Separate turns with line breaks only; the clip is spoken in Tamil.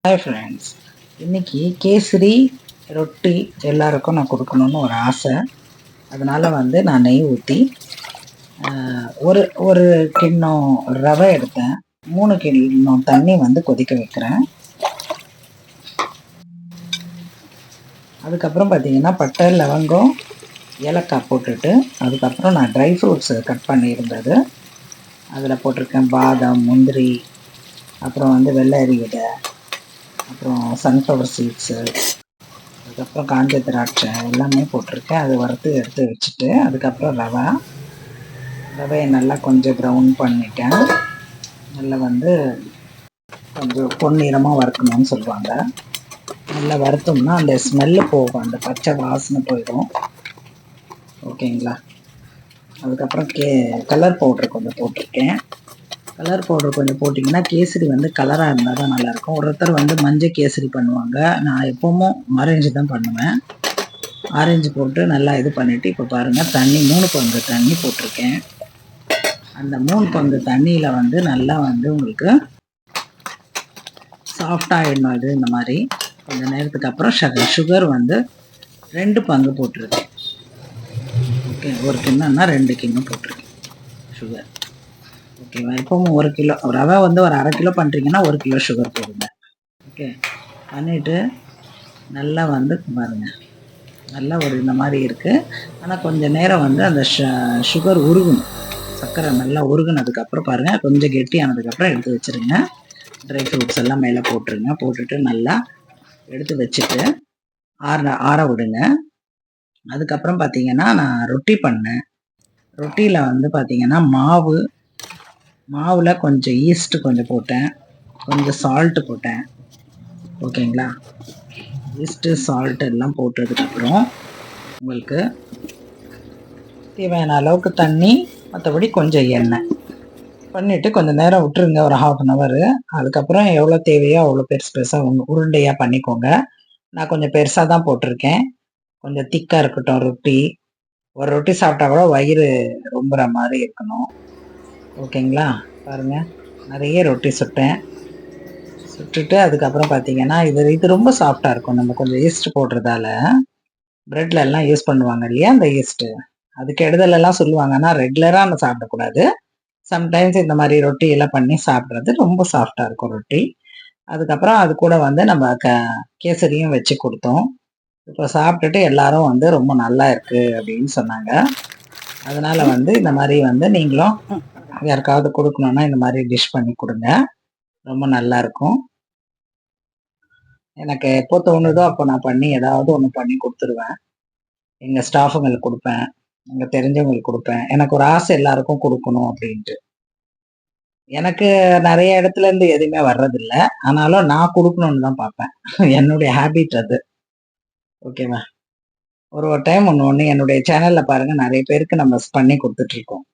ஹாய் ஃப்ரெண்ட்ஸ், இன்னைக்கு கேசரி ரொட்டி எல்லாருக்கும் நான் கொடுக்கணும்னு ஒரு ஆசை. அதனால நான் நெய் ஊற்றி ஒரு ஒரு கிண்ணம் ரவை எடுத்தேன். 3 கிண்ணம் தண்ணி கொதிக்க வைக்கிறேன். அதுக்கப்புறம் பார்த்தீங்கன்னா பட்டை, லவங்கம், ஏலக்காய் போட்டுட்டு அதுக்கப்புறம் நான் ட்ரை ஃப்ரூட்ஸ் கட் பண்ணியிருந்தது அதில் போட்டிருக்கேன். பாதாம், முந்திரி, அப்புறம் வெள்ளரி விதை, அப்புறம் சன்ஃப்ளவர் சீட்ஸு, அதுக்கப்புறம் காஞ்ச திராட்சை எல்லாமே போட்டிருக்கேன். அது வறுத்து எடுத்து வச்சுட்டு அதுக்கப்புறம் ரவையை நல்லா கொஞ்சம் ப்ரௌன் பண்ணிட்டேன். நல்லா கொஞ்சம் பொன்னிறமாக வறுக்கணும்னு சொல்லுவாங்க. நல்லா வறுத்தோம்னா அந்த ஸ்மெல்லு போகும், அந்த பச்சை வாசனை போயிடும். ஓகேங்களா? அதுக்கப்புறம் கலர் பவுடர் கொஞ்சம் போட்டிருக்கேன். கலர் பவுடர் கொஞ்சம் போட்டிங்கன்னா கேசரி கலராக இருந்தால் தான் நல்லாயிருக்கும். ஒருத்தர் மஞ்சள் கேசரி பண்ணுவாங்க. நான் எப்போவும் ஆரஞ்சு தான் பண்ணுவேன். ஆரஞ்சு போட்டு நல்லா இது பண்ணிவிட்டு இப்போ பாருங்கள், தண்ணி 3 பங்கு தண்ணி போட்டிருக்கேன். அந்த 3 பங்கு தண்ணியில் நல்லா உங்களுக்கு சாஃப்டாகிடணும். இது இந்த மாதிரி கொஞ்சம் நேரத்துக்கு அப்புறம் சுகர் 2 பங்கு போட்டிருக்கேன். ஓகே, ஒரு கிண்ணம்னா 2 கிண்ணம் போட்டிருக்கேன் சுகர். ஓகேவா? இப்போவும் 1 கிலோ ரவை ஒரு அரை கிலோ பண்ணுறீங்கன்னா 1 கிலோ சுகர் போடுங்க. ஓகே, பண்ணிவிட்டு நல்லா பாருங்கள், நல்லா ஒரு இந்த மாதிரி இருக்குது. ஆனால் கொஞ்சம் நேரம் அந்த சுகர் உருகணும். சர்க்கரை நல்லா உருகுனதுக்கப்புறம் பாருங்கள், கொஞ்சம் கெட்டியானதுக்கப்புறம் எடுத்து வச்சுருங்க. ட்ரை ஃப்ரூட்ஸ் எல்லாம் மேலே போட்டுருங்க. போட்டுட்டு நல்லா எடுத்து வச்சுட்டு ஆற விடுங்க. அதுக்கப்புறம் பார்த்தீங்கன்னா நான் ரொட்டி பண்ணேன். ரொட்டியில் பார்த்தீங்கன்னா மாவில் கொஞ்சம் ஈஸ்ட்டு கொஞ்சம் போட்டேன், கொஞ்சம் சால்ட்டு போட்டேன். ஓகேங்களா? ஈஸ்ட்டு சால்ட் எல்லாம் போட்டதுக்கப்புறம் உங்களுக்கு தேவையான அளவுக்கு தண்ணி, மற்றபடி கொஞ்சம் எண்ணெய் பண்ணிவிட்டு கொஞ்சம் நேரம் விட்டுருங்க, ஒரு 1/2 hour. அதுக்கப்புறம் எவ்வளோ தேவையோ அவ்வளோ பெருசாக உருண்டையாக பண்ணிக்கோங்க. நான் கொஞ்சம் பெருசாக தான் போட்டிருக்கேன். கொஞ்சம் திக்காக இருக்கட்டும் ரொட்டி. ஒரு ரொட்டி சாப்பிட்டா கூட வயிறு ரொம்புற மாதிரி இருக்கணும். ஓகேங்களா? பாருங்கள், நிறைய ரொட்டி சுட்டுட்டு அதுக்கப்புறம் பார்த்தீங்கன்னா இது ரொம்ப சாஃப்டாக இருக்கும். நம்ம கொஞ்சம் ஈஸ்ட் போடுறதால ப்ரெட்ல எல்லாம் யூஸ் பண்ணுவாங்க இல்லையா அந்த ஈஸ்ட்டு, அது கெடுதலெல்லாம் சொல்லுவாங்க. ஆனால் ரெகுலராக நம்ம சாப்பிடக்கூடாது. சம்டைம்ஸ் இந்த மாதிரி ரொட்டி எல்லாம் பண்ணி சாப்பிட்றது ரொம்ப சாஃப்டாக இருக்கும் ரொட்டி. அதுக்கப்புறம் அது கூட நம்ம கேசரியும் வச்சு கொடுத்தோம். இப்போ சாப்பிட்டுட்டு எல்லாரும் ரொம்ப நல்லா இருக்கு அப்படின்னு சொன்னாங்க. அதனால இந்த மாதிரி நீங்களும் யாருக்காவது கொடுக்கணுன்னா இந்த மாதிரி டிஷ் பண்ணி கொடுங்க, ரொம்ப நல்லா இருக்கும். எனக்கு எப்போ தோணுதோ அப்போ நான் பண்ணி ஏதாவது ஒன்று பண்ணி கொடுத்துருவேன். எங்கள் ஸ்டாஃபுங்களுக்கு கொடுப்பேன், எங்கள் தெரிஞ்சவங்களுக்கு கொடுப்பேன். எனக்கு ஒரு ஆசை எல்லாருக்கும் கொடுக்கணும் அப்படின்ட்டு. எனக்கு நிறைய இடத்துலேருந்து எதுவுமே வர்றதில்ல, ஆனாலும் நான் கொடுக்கணுன்னு தான் பார்ப்பேன். என்னுடைய ஹேபிட் அது. ஓகேவா? ஒரு டைம் ஒன்று என்னுடைய சேனலில் பாருங்கள், நிறைய பேருக்கு நம்ம பண்ணி கொடுத்துட்ருக்கோம்.